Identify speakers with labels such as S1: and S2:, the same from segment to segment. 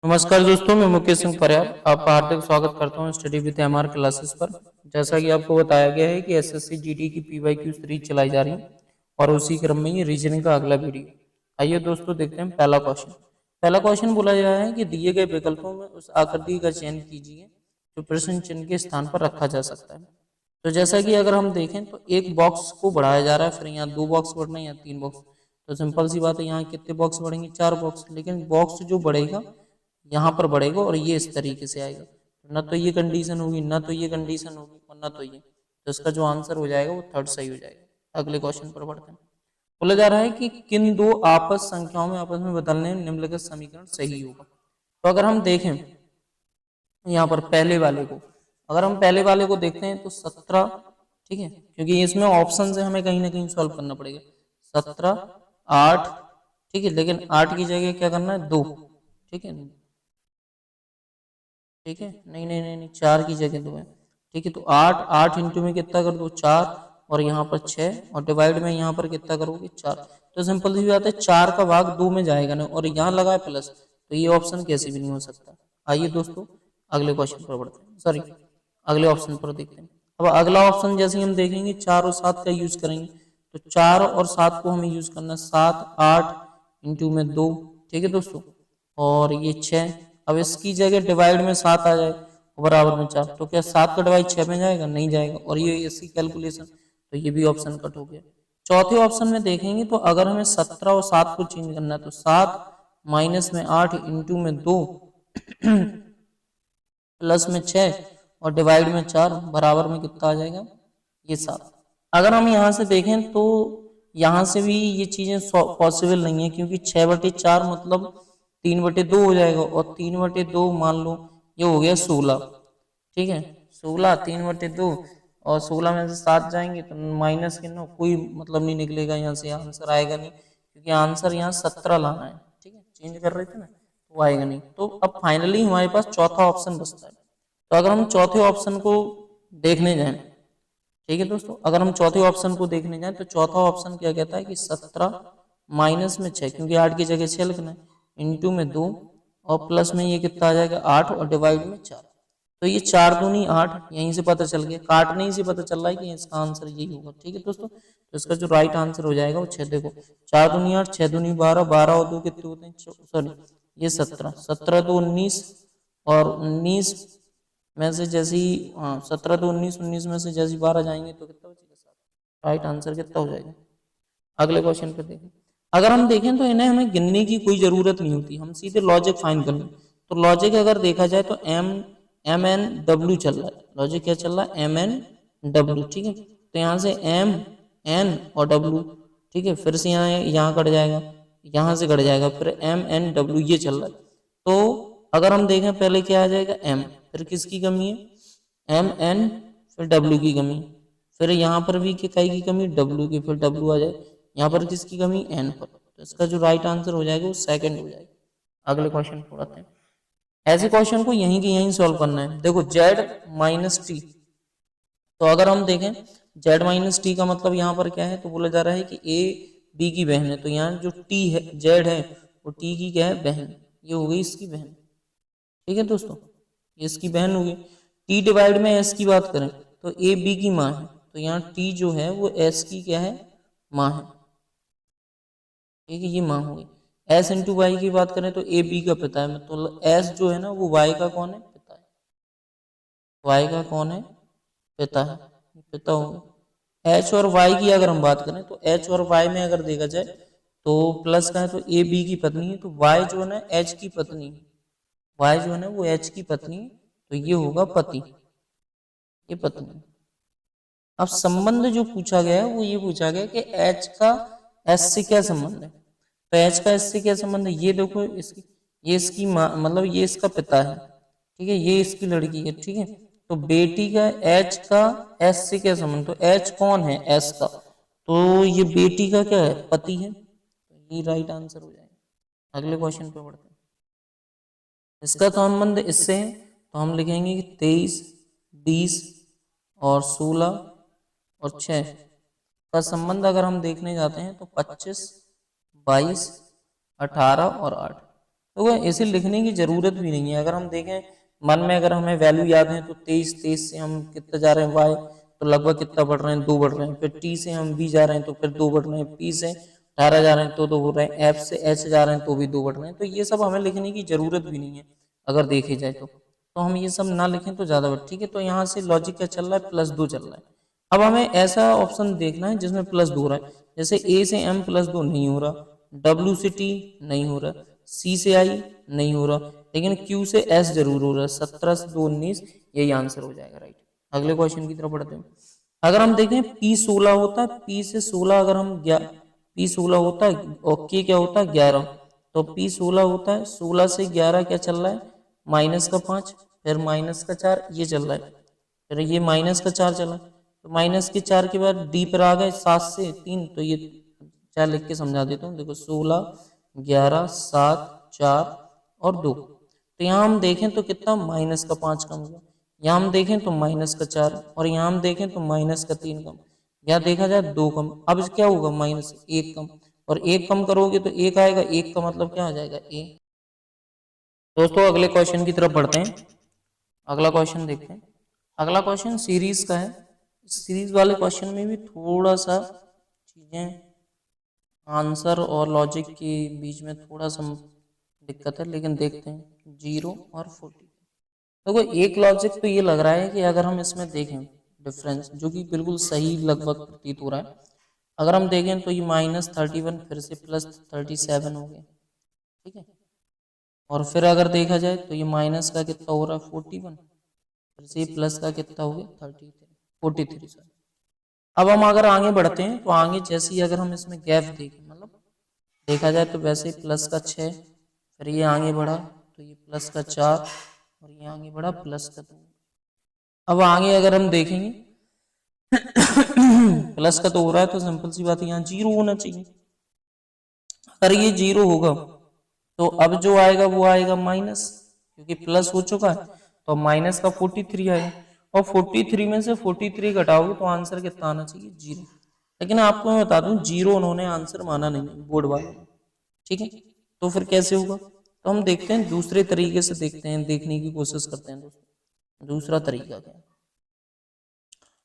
S1: नमस्कार दोस्तों, मैं मुकेश सिंह परियार आपका हार्दिक स्वागत करता हूं स्टडी विद एमआर क्लासेस पर। जैसा कि आपको बताया गया है कि एसएससी जीडी की पीवाईक्यू सीरीज चलाई जा रही है और उसी क्रम में ये रीजनिंग का अगला वीडियो। आइए दोस्तों देखते हैं पहला क्वेश्चन। पहला क्वेश्चन बोला गया है कि दिए गए विकल्पों में उस आकृति का चयन कीजिए जो प्रश्न चिन्ह के स्थान पर रखा जा सकता है। तो जैसा कि अगर हम देखें तो एक बॉक्स को बढ़ाया जा रहा है, फिर यहाँ 2 बॉक्स बढ़ने हैं या 3 बॉक्स। तो सिंपल सी बात है, यहाँ कितने बॉक्स बढ़ेंगे? 4 बॉक्स। लेकिन बॉक्स जो बढ़ेगा यहाँ पर बढ़ेगा और ये इस तरीके से आएगा। ना तो ये कंडीशन होगी, ना तो ये कंडीशन होगी और ना तो ये। तो इसका जो आंसर हो जाएगा वो थर्ड सही हो जाएगा। अगले क्वेश्चन पर बढ़ते हैं। बोला जा रहा है कि किन दो आपस संख्याओं में आपस में बदलने निम्नलिखित समीकरण सही होगा। तो अगर हम देखें यहाँ पर पहले वाले को, अगर हम पहले वाले को देखते हैं तो 17, ठीक है, क्योंकि इसमें ऑप्शन से हमें कहीं ना कहीं सॉल्व करना पड़ेगा। 17, 8, ठीक है, लेकिन 8 की जगह क्या करना है? 2, ठीक है, ठीक है, नहीं नहीं नहीं नहीं 4 की जगह 2 है, ठीक है। तो 8 इंटू में कितना कर दो? 4, और यहाँ पर 6, और डिवाइड में यहाँ पर कितना करोगे? 4। तो सिंपल सी बात है, 4 का भाग 2 में जाएगा ना, और यहाँ लगा है प्लस, तो ये ऑप्शन कैसे भी नहीं हो सकता। आइए दोस्तों अगले क्वेश्चन पर बढ़ते हैं, सॉरी अगले ऑप्शन पर देखते हैं। अब अगला ऑप्शन जैसे हम देखेंगे 4 और 7 का यूज करेंगे। तो 4 और 7 को हमें यूज करना है। 7, 8 इंटू में 2, ठीक है दोस्तों, और ये 6। अब इसकी जगह डिवाइड में 7 आ जाए बराबर में 4, तो क्या 7 का डिवाइड 6 में जाएगा? नहीं जाएगा, और ये इसकी कैलकुलेशन, तो ये भी ऑप्शन कट हो गया। चौथे ऑप्शन में देखेंगे तो अगर हमें 17 और 7 को चेंज करना है तो 7 माइनस में 8 इंटू में 2 प्लस में 6 और डिवाइड में 4 बराबर में कितना आ जाएगा? ये 7। अगर हम यहाँ से देखें तो यहाँ से भी ये चीजें पॉसिबल नहीं है, क्योंकि 6/4 मतलब 3/2 हो जाएगा, और 3/2 मान लो ये हो गया 16, ठीक है। 16 3/2, और 16 में से 7 जाएंगे तो माइनस के ना कोई मतलब नहीं निकलेगा, यहाँ से आंसर आएगा नहीं, क्योंकि आंसर यहाँ 17 लाना है, ठीक है। चेंज कर रहे थे ना, तो आएगा नहीं। तो अब फाइनली हमारे पास चौथा ऑप्शन बचता है। तो अगर हम चौथे ऑप्शन को देखने जाएं, ठीक है दोस्तों, अगर हम चौथे ऑप्शन को देखने जाएं तो चौथा ऑप्शन क्या कहता है कि 17 माइनस में 6, क्योंकि 8 की जगह 6 लिखना है, इंटू में 2, और प्लस में ये कितना आ जाएगा? 8, और डिवाइड में 4। तो ये 4 दूनी 8 यहीं से पता चल गया, काटने से पता चल रहा है कि इसका आंसर यही होगा, ठीक है दोस्तों। तो इसका जो राइट आंसर हो जाएगा वो 6। देखो 4 दूनी 8, 6 दूनी 12, 12 और 2 कितने होते हैं? सॉरी ये 17, 17 2 19, और 19 में से जैसे ही 17 2 19, 19 में से जैसे 12 जाएंगे तो कितना बचेगा? 7। राइट आंसर कितना हो जाएगा? अगले क्वेश्चन पे देखें। अगर हम देखें तो इन्हें हमें गिनने की कोई जरूरत नहीं होती, हम सीधे लॉजिक फाइंड कर लें। तो लॉजिक अगर देखा जाए तो MN W चल रहा है। लॉजिक क्या चल रहा है? MN W, ठीक है। तो यहाँ से MN और W, ठीक है, फिर से यहाँ कट जाएगा, यहाँ से कट जाएगा, फिर MNW, ये चल रहा है। तो अगर हम देखें पहले क्या आ जाएगा? M, फिर किसकी कमी है? MN, फिर W की कमी, फिर यहाँ पर भी किकाई की कमी? W की, फिर W आ जाए, यहाँ पर किसकी कमी? N पर। तो इसका जो राइट आंसर हो जाएगा वो सेकंड हो जाएगा। अगले क्वेश्चन को पढ़ते हैं। ऐसे क्वेश्चन को यहीं के यहीं सॉल्व करना है। देखो Z-T, तो अगर हम देखें Z-T का मतलब यहाँ पर क्या है? तो बोला जा रहा है कि A B की बहन है, तो यहाँ जो T है, Z है, वो T की क्या है? बहन। ये हो गई इसकी बहन, ठीक है दोस्तों, ये इसकी बहन होगी। T डिवाइड में S की बात करें तो A B की माँ है, तो यहाँ T जो है वो S की क्या है? माँ है, ठीक है, ये माँ होगी। S इंटू वाई की बात करें तो A B का पिता है, मतलब S जो है ना वो Y का कौन है? पिता है। Y का कौन है? पिता है, पिता होगा। H और Y की अगर हम बात करें तो H और Y में अगर देखा जाए तो प्लस का है, तो A B की पत्नी है, तो Y जो है ना H की पत्नी है, Y जो है ना वो H की पत्नी है, तो ये होगा पति, ये पत्नी। अब संबंध जो पूछा गया है वो ये पूछा गया कि H का S से क्या संबंध है। तो H का S से क्या संबंध है? ये देखो, इसकी, ये इसकी माँ, मतलब ये इसका पिता है, ठीक है, ये इसकी लड़की है, ठीक है। तो बेटी का H का S से क्या संबंध? तो H कौन है? S का, तो ये बेटी का क्या है? पति है, तो ये राइट आंसर हो जाएगा। अगले क्वेश्चन पे बढ़ते हैं। इसका संबंध इससे है, तो हम लिखेंगे कि 23, 20 और 16 और 6 का संबंध अगर हम देखने जाते हैं तो 25, 22, 18 और 8। तो ऐसे लिखने की जरूरत भी नहीं है। अगर हम देखें मन में, अगर हमें वैल्यू याद है तो 23 से हम कितना जा रहे हैं y, तो लगभग कितना बढ़ रहे हैं, 2 बढ़ रहे हैं। फिर t से हम v जा रहे हैं तो फिर 2 बढ़ रहे हैं। p से 18 जा रहे हैं तो 2 बढ़ रहे हैं। f से h जा रहे हैं तो भी 2 बढ़ रहे हैं। तो ये सब हमें लिखने की जरूरत भी नहीं है अगर देखे जाए तो हम ये सब ना लिखें तो ज्यादा ठीक है। तो यहाँ से लॉजिक क्या चल रहा है, +2 चल रहा है। अब हमें ऐसा ऑप्शन देखना है जिसमें +2 हो रहा है। जैसे a से m +2 नहीं हो रहा, w से t नहीं हो रहा, c से i नहीं हो रहा, लेकिन q से s जरूर हो रहा है। 17 से 2 19, यही आंसर हो जाएगा, राइट। अगले क्वेश्चन की तरफ बढ़ते हैं। अगर हम देखें p 16 होता है, p से 16 अगर हम p 16 होता है और k क्या होता है 11, तो p 16 होता है, 16 से 11 क्या चल रहा है, -5, फिर -4 ये चल रहा है, फिर ये -4 चला, तो -4 के बाद डी पर आ गए 7 से 3, तो ये 4 लिख के समझा देता हूँ। देखो 16 11 7 4 और 2, तो यहाँ हम देखें तो कितना -5 कम हुआ, यहाँ हम देखें तो -4, और यहाँ हम देखें तो -3 कम, यहाँ देखा जाए 2 कम। अब क्या होगा, -1 कम, और 1 कम करोगे तो 1 आएगा, 1 का मतलब क्या आ जाएगा, ए। दोस्तों अगले क्वेश्चन की तरफ बढ़ते हैं। अगला क्वेश्चन देखते हैं। अगला क्वेश्चन सीरीज का है। सीरीज वाले क्वेश्चन में भी थोड़ा सा चीजें आंसर और लॉजिक के बीच में थोड़ा सा दिक्कत है, लेकिन देखते हैं। 0 और 40, देखो एक लॉजिक तो ये लग रहा है कि अगर हम इसमें देखें डिफरेंस, जो कि बिल्कुल सही लगभग प्रतीत हो रहा है, अगर हम देखें तो ये -31 फिर से +37 हो गया, ठीक है। और फिर अगर देखा जाए तो ये माइनस का कितना हो रहा है 41, फिर से प्लस का कितना हो गया 43 सॉरी। अब हम अगर आगे बढ़ते हैं तो आगे जैसे ही अगर हम इसमें गैप देखें, मतलब देखा जाए तो वैसे प्लस का 6, फिर ये आगे बढ़ा तो ये प्लस का 4, और ये आगे बढ़ा प्लस का 2। अब आगे अगर हम देखेंगे प्लस का तो हो रहा है, तो सिंपल सी बात है यहाँ 0 होना चाहिए। अगर ये 0 होगा तो अब जो आएगा वो आएगा माइनस, क्योंकि प्लस हो चुका है, तो माइनस का 43 आएगा, और 43 में से 43 घटाओगे तो आंसर कितना आना चाहिए, 0। लेकिन आपको मैं बता दूं 0 उन्होंने आंसर माना नहीं है बोर्ड वालों ने, ठीक है। तो फिर कैसे होगा, तो हम देखते हैं दूसरे तरीके से, देखते हैं, देखने की कोशिश करते हैं दोस्तों दूसरा तरीका क्या है।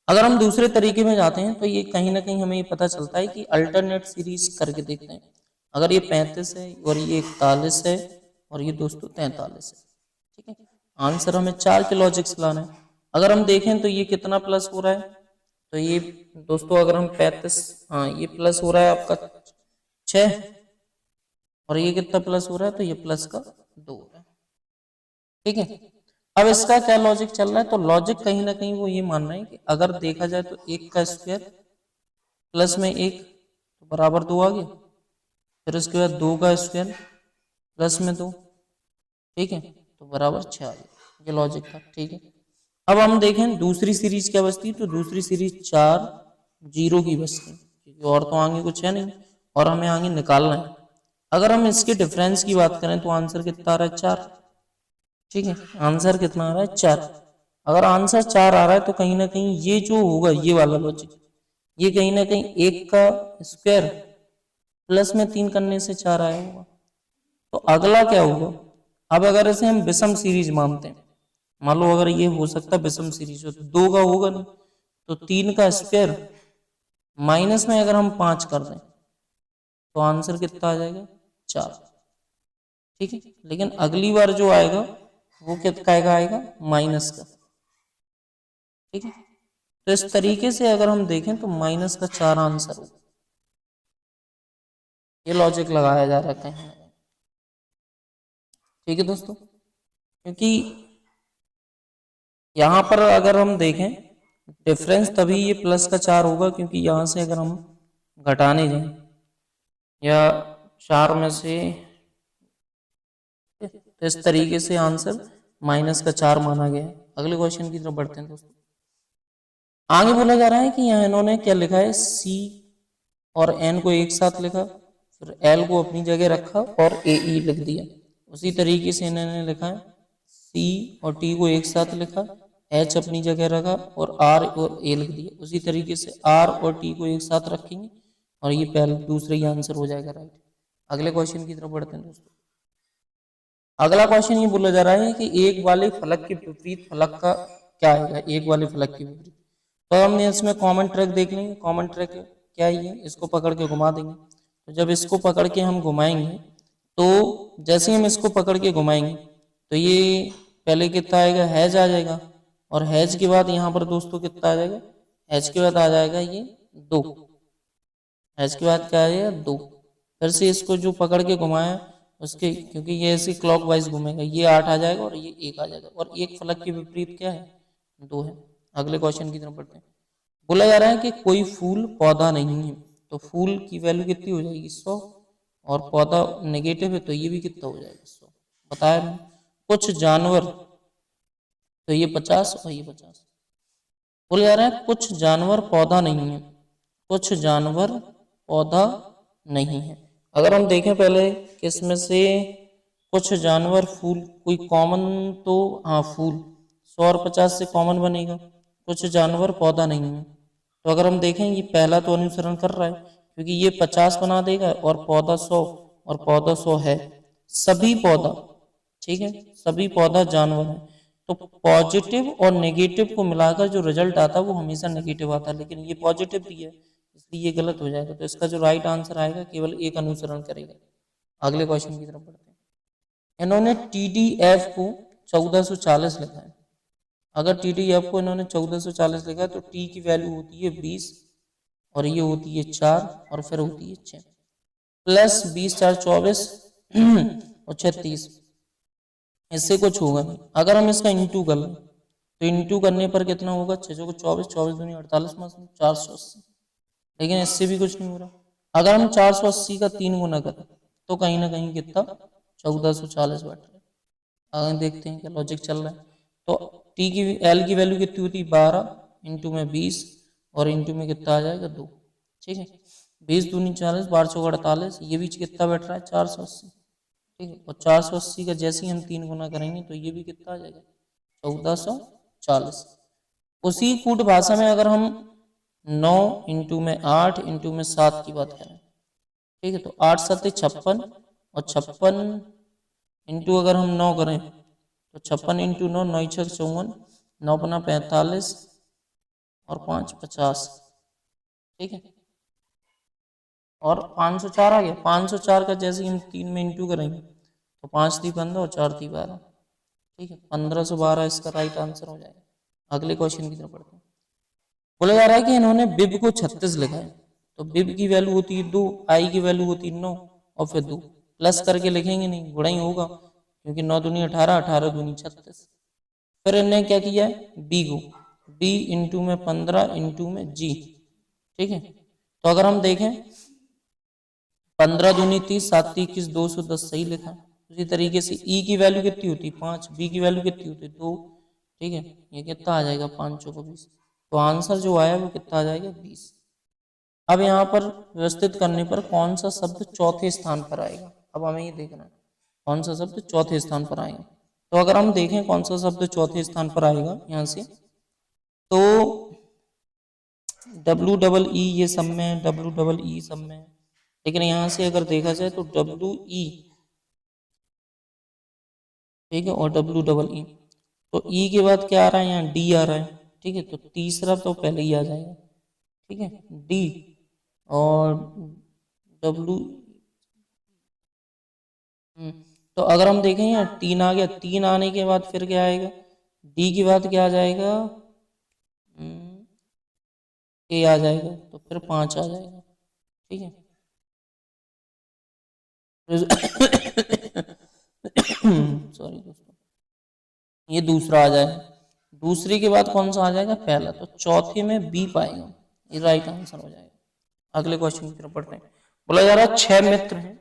S1: अगर हम दूसरे तरीके में जाते हैं तो ये कहीं ना कहीं हमें ये पता चलता है कि अल्टरनेट सीरीज करके देखते हैं। अगर ये 35 है और ये 41 है और ये दोस्तों 43 है, ठीक है। आंसर हमें 4 के लॉजिक से लाना है। अगर हम देखें तो ये कितना प्लस हो रहा है, तो ये दोस्तों अगर हम 35, हाँ ये प्लस हो रहा है आपका 6, और ये कितना प्लस हो रहा है, तो ये प्लस का 2 हो रहा है, ठीक है। अब इसका क्या लॉजिक चल रहा है, तो लॉजिक कहीं ना कहीं वो ये मान रहे हैं कि अगर देखा जाए तो 1 का स्क्वायर प्लस में 1 तो बराबर 2 आ गया, फिर उसके बाद 2 का स्क्वायर प्लस में 2, ठीक है, तो बराबर 6 आ गया। ये लॉजिक था, ठीक है। अब हम देखें दूसरी सीरीज क्या बचती, तो दूसरी सीरीज 4 0 की बचती, क्योंकि और तो आगे कुछ है नहीं और हमें आगे निकालना है। अगर हम इसके डिफरेंस की बात करें तो आंसर कितना आ रहा है 4, ठीक है। आंसर कितना आ रहा है 4। अगर आंसर 4 आ रहा है तो कहीं ना कहीं ये जो होगा ये वाला लॉजिक, ये कहीं ना कहीं 1 का स्क्वायर प्लस में 3 करने से 4 आया होगा। तो अगला क्या होगा, अब अगर इसे हम विषम सीरीज मानते हैं, मान लो अगर ये हो सकता है विषम सीरीज हो, तो 2 का होगा नहीं, तो 3 का स्क्वायर माइनस में अगर हम 5 कर दें तो आंसर कितना आ जाएगा 4, ठीक है। लेकिन अगली बार जो आएगा वो कितना आएगा माइनस का, ठीक है। तो इस तरीके से अगर हम देखें तो माइनस का 4 आंसर होगा। ये लॉजिक लगाया जा रहा है कहीं, ठीक है दोस्तों। क्योंकि यहाँ पर अगर हम देखें डिफरेंस तभी ये प्लस का 4 होगा, क्योंकि यहाँ से अगर हम घटाने जाएं या 4 में से, तो इस तरीके से आंसर माइनस का 4 माना गया है। अगले क्वेश्चन की तरफ बढ़ते हैं दोस्तों। आगे बोला जा रहा है कि यहाँ इन्होंने क्या लिखा है, सी और एन को एक साथ लिखा, फिर एल को अपनी जगह रखा और ए ई लिख दिया। उसी तरीके से इन्होंने लिखा है सी और टी को एक साथ लिखा, एच अपनी जगह रखा और आर और ए लिख दिया। उसी तरीके से आर और टी को एक साथ रखेंगे और ये पहले दूसरा ही आंसर हो जाएगा, राइट। अगले क्वेश्चन की तरफ बढ़ते हैं दोस्तों। अगला क्वेश्चन ये बोला जा रहा है कि एक वाले फलक के विपरीत फलक का क्या आएगा, एक वाले फलक के विपरीत। तो हमने इसमें कॉमन ट्रैक देख लेंगे। कॉमन ट्रैक क्या ही है, इसको पकड़ के घुमा देंगे। तो जब इसको पकड़ के हम घुमाएंगे तो जैसे हम इसको पकड़ के घुमाएंगे तो ये पहले कितना आएगा, हैज आ जाएगा, और हैज के बाद यहाँ पर दोस्तों कितना आ जाएगा, हैज के बाद आ जाएगा ये 2, हैज के बाद क्या आएगा 2। फिर से इसको जो पकड़ के घुमाया उसके, क्योंकि ये ऐसे क्लॉकवाइज घूमेगा, ये 8 आ जाएगा और ये 1 आ जाएगा, और एक फलक के विपरीत क्या है, 2 है। अगले क्वेश्चन की तरफ बढ़ते हैं। बोला जा रहा है कि कोई फूल पौधा नहीं है, तो फूल की वैल्यू कितनी हो जाएगी 100, और पौधा नेगेटिव है तो ये भी कितना हो जाएगा 100, बताया मैंने। कुछ जानवर, तो ये 50 और ये 50। बोला जा रहा है कुछ जानवर पौधा नहीं है, कुछ जानवर पौधा नहीं है। अगर हम देखें पहले किसमें से कुछ जानवर फूल, कोई कॉमन तो हाँ फूल 100 और 50 से कॉमन बनेगा, कुछ जानवर पौधा नहीं है। तो अगर हम देखें ये पहला तो अनुसरण कर रहा है, क्योंकि ये 50 बना देगा और पौधा 100, और पौधा 100 है, सभी पौधा, ठीक है, सभी पौधा जानवर है। तो पॉजिटिव और नेगेटिव को मिलाकर जो रिजल्ट आता है वो हमेशा नेगेटिव आता है, लेकिन ये पॉजिटिव भी है इसलिए ये गलत हो जाएगा। तो इसका जो राइट आंसर आएगा केवल एक अनुसरण करेगा। अगले क्वेश्चन की तरफ बढ़ते हैं। इन्होंने TDF को 1440 लिखा है। अगर TDF को इन्होंने 1440 लिखा है तो T की वैल्यू होती है 20, और ये होती है 4, और फिर होती है 6, प्लस 20 4 24 और 36, इससे कुछ होगा नहीं। अगर हम इसका इंटू कर लें तो इंटू करने पर कितना होगा, 6 को 24, 24 दूनी 48 में 480, लेकिन इससे भी कुछ नहीं हो रहा। अगर हम 480 का 3 गुना करें तो कहीं ना कहीं कितना 1440 बैठ रहा है। आगे देखते हैं क्या लॉजिक चल रहा है। तो टी की एल की वैल्यू कितनी होती है 12, इंटू में 20, और इंटू में कितना आ जाएगा 2, ठीक है। 20 दूनी 40, 12 चौक 48, ये भी कितना बैठ रहा है 480, ठीक है। और 480 का जैसे ही हम 3 गुना करेंगे तो ये भी कितना आ जाएगा 1440। उसी कूट भाषा में अगर हम 9 इंटू में 8 इंटू में 7 की बात करें, ठीक है, तो 8 7 56, और 56 इंटू अगर हम 9 करें तो 56 इंटू 9, 9 6 54, 9 पना 45, और 5 50, ठीक है। और 504 आ गया। 504 का जैसे हम 3 में इंटू करेंगे तो 5 3 15 और 4 3 12, ठीक है, 1512 इसका राइट आंसर हो जाएगा। अगले क्वेश्चन की तरफ बढ़ते हैं। बोला जा रहा है कि इन्होंने बिब को 36 लिखा है, तो बिब की वैल्यू होती है 2, आई की वैल्यू होती है 9, और फिर 2 प्लस करके लिखेंगे नहीं, गुणा ही होगा, क्योंकि 9 दूनी 18, 18 दूनी 36। फिर इन्होंने क्या किया है, बी को बी इंटू में 15 इंटू में जी, ठीक है। तो अगर हम देखें 15 दूनी 30, 7 21, 210 सही लिखा। उसी तरीके से ई की वैल्यू कितनी होती है 5, बी की वैल्यू कितनी होती है 2, ठीक है। ये कितना आ जाएगा 5 चौको 20, तो आंसर जो आया वो कितना आ जाएगा 20। अब यहाँ पर व्यवस्थित करने पर कौन सा शब्द चौथे स्थान पर आएगा, अब हमें ये देखना है कौन सा शब्द चौथे स्थान पर आएगा। तो अगर हम देखें कौन सा शब्द चौथे स्थान पर आएगा यहाँ से, तो WEE ये सब में, WEE सब में, लेकिन यहाँ से अगर देखा जाए तो WE, ठीक है, और WEE, तो E के बाद क्या आ रहा है यहाँ D आ रहा है, ठीक है। तो तीसरा तो पहले ही आ जाएगा, ठीक है, D और W। तो अगर हम देखें यहाँ 3 आ गया, 3 आने के बाद फिर क्या आएगा, D के बाद क्या आ जाएगा, A आ जाएगा, तो फिर 5 आ जाएगा, ठीक है। सॉरी दोस्तों, ये दूसरा आ जाएगा, दूसरे के बाद कौन सा आ जाएगा पहला, तो चौथे में बी पाएगा, ये राइट आंसर हो जाएगा। अगले क्वेश्चन की तरफ बढ़ते हैं। बोला जा रहा है 6 मित्र हैं,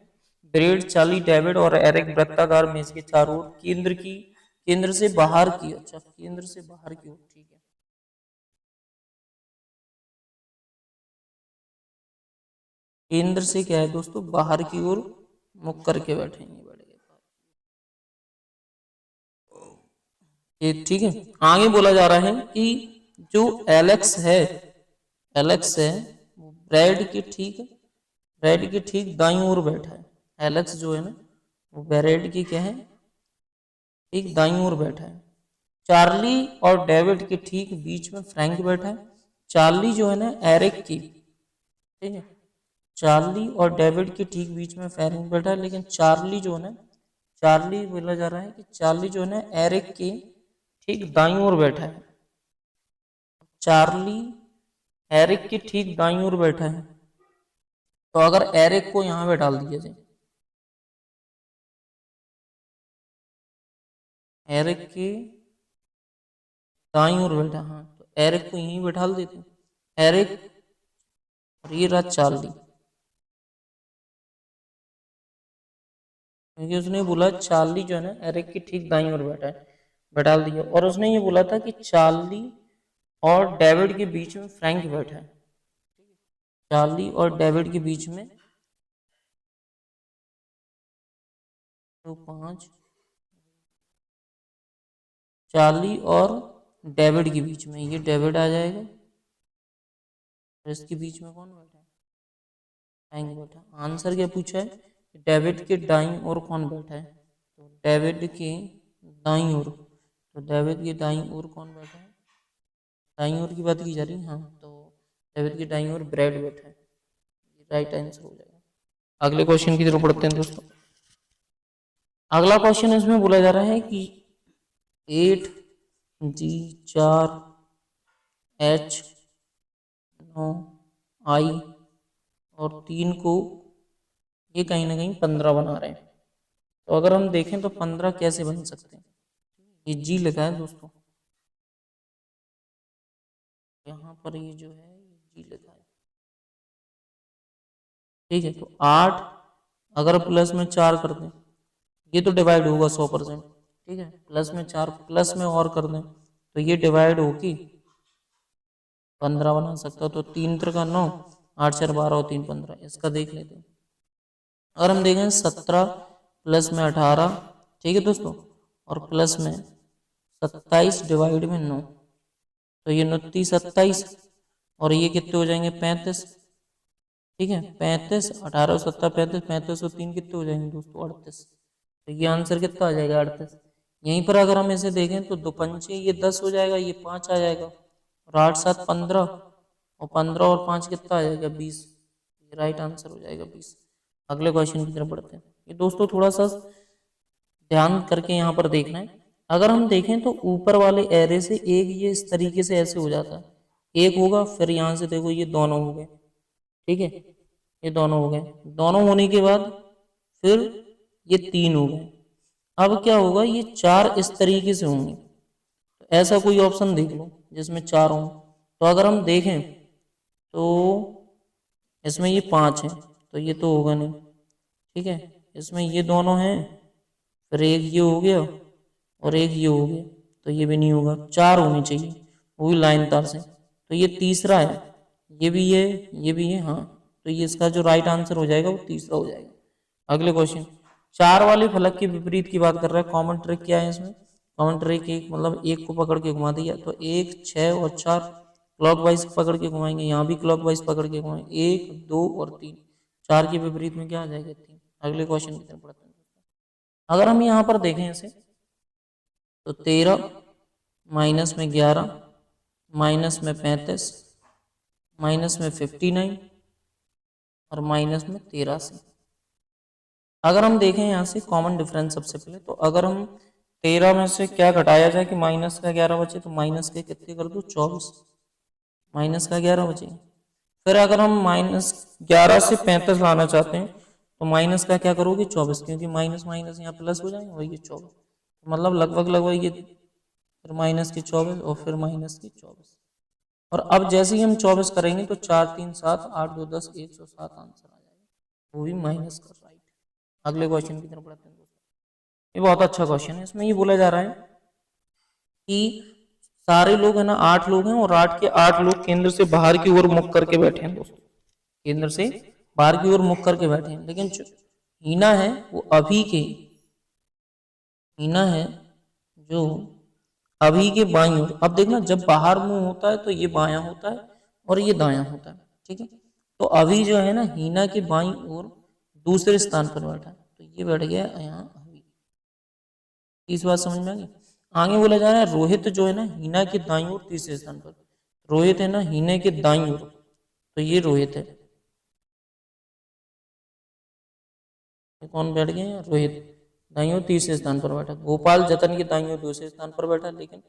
S1: ब्रेड, चार्ली, डेविड और एरिक वृत्ताकार मेज के चारों ओर केंद्र से बाहर की, अच्छा केंद्र से बाहर की ओर, ठीक है। केंद्र से क्या है दोस्तों, बाहर की ओर मुख करके बैठेंगे, ये ठीक है। आगे बोला जा रहा है कि जो एलेक्स है वो ब्रेड के ठीक दाईं ओर बैठा है। एलेक्स जो है ना वो ब्रेड की क्या है ठीक दाईं ओर बैठा है। चार्ली और डेविड के ठीक बीच में फ्रैंक बैठा है। चार्ली जो है ना एरिक की, ठीक है, चार्ली और डेविड के ठीक बीच में फ्रैंक बैठा है, लेकिन चार्ली जो है ना, चार्ली बोला जा रहा है कि चार्ली जो है ना एरिक के ठीक दाईं ओर बैठा है। चार्ली एरिक के ठीक दाईं ओर बैठा है, तो अगर एरिक को यहां पे डाल दिया जाए, एरिक के दाईं ओर बैठा, हाँ तो एरिक को यहीं बैठा देते हैं, एरिक और ये रहा चार्ली, क्योंकि उसने बोला चार्ली जो है ना एरिक की ठीक दाईं ओर बैठा है, बैठा दिया। और उसने ये बोला था कि चार्ली और डेविड के बीच में फ्रैंक बैठा है। चार्ली और डेविड के बीच में, तो 5, चार्ली और डेविड के बीच में, ये डेविड आ जाएगा और इसके बीच में कौन बैठा है, फ्रैंक बैठा। आंसर क्या पूछा है, डेविड के दाईं ओर कौन बैठा है, तो डेविड के दाईं ओर, तो डेविड के दाईं ओर कौन बैठा है, दाईं ओर की बात की जा रही है, हाँ तो डेविड के दाईं ओर ब्रैड बैठा है, ये राइट आंसर हो जाएगा। अगले क्वेश्चन की तरफ पढ़ते हैं दोस्तों। अगला क्वेश्चन इसमें बोला जा रहा है कि 8G4H9I और 3 को ये कहीं ना कहीं 15 बना रहे हैं। तो अगर हम देखें तो 15 कैसे बन सकते हैं, ये जी लिखा है दोस्तों, यहाँ पर ये जो है जी लिखा है, ठीक है। तो 8 अगर प्लस में 4 कर दें, ये तो डिवाइड होगा 100%, ठीक है, प्लस में 4 प्लस में और कर दें तो ये डिवाइड होगी 15 बना सकता। तो 3 का 9, 8 4 12 और 3 15, इसका देख लेते हैं। अगर हम देखें 17 प्लस में 18, ठीक है दोस्तों, और प्लस में 27 डिवाइड में 9, तो ये 29 27 और ये कितने हो जाएंगे 35, ठीक है, 35 18 17 35 35 और 3 कितने हो जाएंगे दोस्तों 38, तो ये आंसर कितना आ जाएगा 38। यहीं पर अगर हम इसे देखें तो 2 पंचे ये 10 हो जाएगा, ये 5 आ जाएगा और 8 7 15 और 15 और 5 कितना आ जाएगा 20, ये राइट आंसर हो जाएगा 20। अगले क्वेश्चन की तरफ बढ़ते हैं। ये दोस्तों थोड़ा सा ध्यान करके यहाँ पर देखना है। अगर हम देखें तो ऊपर वाले एरे से एक ये इस तरीके से ऐसे हो जाता है, एक होगा, फिर यहाँ से देखो ये दोनों हो गए, ठीक है, ये दोनों हो गए, दोनों होने के बाद फिर ये 3 हो गए। अब क्या होगा, ये 4 इस तरीके से होंगे, तो ऐसा कोई ऑप्शन देख लो जिसमें 4 हों। तो अगर हम देखें तो इसमें ये 5 है, तो ये तो होगा नहीं, ठीक है, इसमें ये दोनों हैं, फिर एक ये हो गया और एक ये हो गया, तो ये भी नहीं होगा, 4 होनी चाहिए वो भी लाइन तार से। तो ये तीसरा है, ये भी है, ये भी है, हाँ, तो ये इसका जो राइट आंसर हो जाएगा वो तीसरा हो जाएगा। अगले क्वेश्चन, 4 वाले फलक के विपरीत की बात कर रहा है। कॉमन ट्रिक क्या है इसमें, कॉमन ट्रिक एक मतलब एक को पकड़ के घुमा दिया, तो 1 6 और 4 क्लॉकवाइज पकड़ के घुमाएंगे, यहाँ भी क्लॉकवाइज पकड़ के घुमाएंगे, 1 2 और 3, 4 के विपरीत में क्या आ जाएगा 3। अगले क्वेश्चन की तरफ बढ़ते हैं। अगर हम यहाँ पर देखें इसे तो 13 माइनस में 11 माइनस में 35 माइनस में 59 और माइनस में 83। अगर हम देखें यहाँ से कॉमन डिफरेंस सबसे पहले, तो अगर हम 13 में से क्या घटाया जाए कि माइनस का 11 बचे, तो माइनस के कितने कर दो 24, माइनस का 11 बचे। फिर अगर हम माइनस 11 से 35 लाना चाहते हैं तो माइनस का क्या करोगे 24, क्योंकि माइनस माइनस यहाँ प्लस हो जाएंगे, वही 24, मतलब लगभग लगभग ये फिर माइनस की 24 और फिर माइनस की 24। और अब जैसे ही हम 24 करेंगे तो 4 3 7 8 2 10 107 आंसर आ जाएगा, वो भी माइनस का राइट। अगले क्वेश्चन की तरफ बढ़ते हैं दोस्तों। ये बहुत अच्छा क्वेश्चन है। इसमें ये बोला जा रहा है कि सारे लोग है ना 8 लोग हैं और 8 के 8 लोग केंद्र से बाहर की ओर मुख करके बैठे हैं दोस्तों, केंद्र से बाहर की ओर मुख करके बैठे हैं, लेकिन हीना है वो अभी के, हीना है जो अभी के बाईं ओर। अब देखना जब बाहर मुंह होता है तो ये बायां होता है और ये दायां होता है, ठीक है। तो अभी जो है ना हीना के बाईं ओर दूसरे स्थान पर बैठा है, तो ये बैठ गया यहाँ अभी, इस बात समझ में आ गई। आगे बोला जा रहा है रोहित जो है ना हीना के दाईं ओर तीसरे स्थान पर। रोहित है ना हीना के दाईं ओर, तो ये रोहित है। ये कौन बैठ गए हैं? रोहित दाईं ओर तीसरे स्थान पर बैठा। गोपाल जतन के दाईं ओर दूसरे स्थान पर बैठा, लेकिन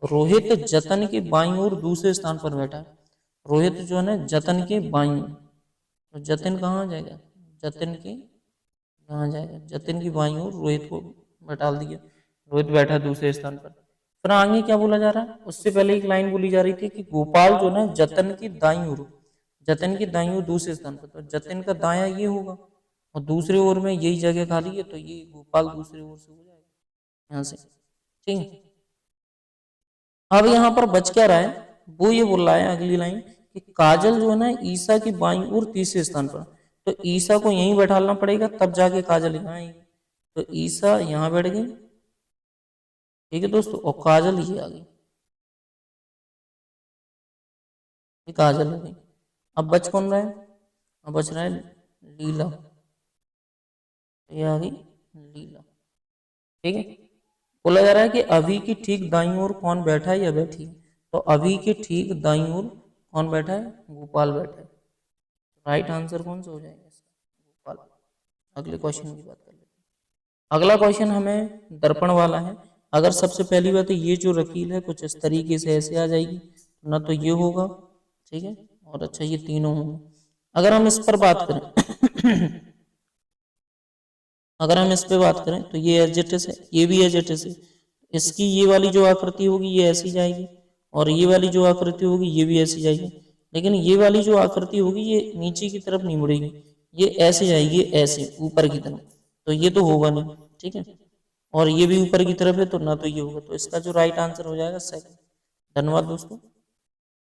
S1: रोहित जतन के बाईं ओर दूसरे स्थान पर बैठा है। रोहित जो है ना जतन के बाईं ओर, तो जतिन कहाँ जाएगा? जतिन के कहाँ जाएगा? जतिन की बाईं ओर रोहित को बैठा दिया। रोहित बैठा दूसरे स्थान पर। फिर आगे क्या बोला जा रहा है? उससे पहले एक लाइन बोली जा रही थी कि गोपाल जो ना जतन की दाईं ओर, जतन की दाईं ओर दूसरे स्थान पर, तो जतिन का दाया ये होगा और दूसरे ओर में यही जगह खाली है, तो ये गोपाल दूसरे ओर से हो जाएगा यहाँ से। ठीक है, अब यहाँ पर बच क्या रहा है? वो ये बोल रहा है अगली लाइन कि काजल जो है ना ईसा की बाईं ओर तीसरे स्थान पर, तो ईसा को यहीं बैठाना पड़ेगा तब जाके काजल यहाँ आएगी। तो ईसा यहाँ बैठ गई, ठीक है दोस्तों, और काजल ये आ गई, ये काजल हो गई। अब बच कौन रहा है? अब बच रहा है लीला, ये आ गई लीला। ठीक है, बोला जा रहा है कि अभी की ठीक दाईं ओर कौन बैठा है या बैठी है? तो अभी के ठीक दाईं ओर कौन बैठा है? गोपाल बैठा है। राइट आंसर कौन सा हो जाएगा इसका? गोपाल। अगले क्वेश्चन की बात कर लेते हैं। अगला क्वेश्चन हमें दर्पण वाला है। अगर सबसे पहली बात तो ये जो रकील है कुछ इस तरीके से ऐसे आ जाएगी, ना तो ये होगा, ठीक है, और अच्छा ये तीनों होंगे। अगर हम इस पर बात करें अगर हम इस पे बात करें तो ये एडजेक्टिव है, ये भी एडजेक्टिव है। इसकी ये वाली जो आकृति होगी ये ऐसी जाएगी, और ये वाली जो आकृति होगी ये भी ऐसी जाएगी, लेकिन ये वाली जो आकृति होगी ये नीचे की तरफ नहीं मुड़ेगी, ये ऐसे जाएगी, ऐसे ऊपर की तरफ, तो ये तो होगा नहीं, ठीक है, और ये भी ऊपर की तरफ है, तो ना तो ये होगा, तो इसका जो राइट आंसर हो जाएगा सेकंड। धन्यवाद दोस्तों,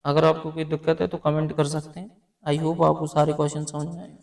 S1: अगर आपको कोई दिक्कत है तो कमेंट कर सकते हैं। आई होप आपको सारे क्वेश्चन समझ में आए।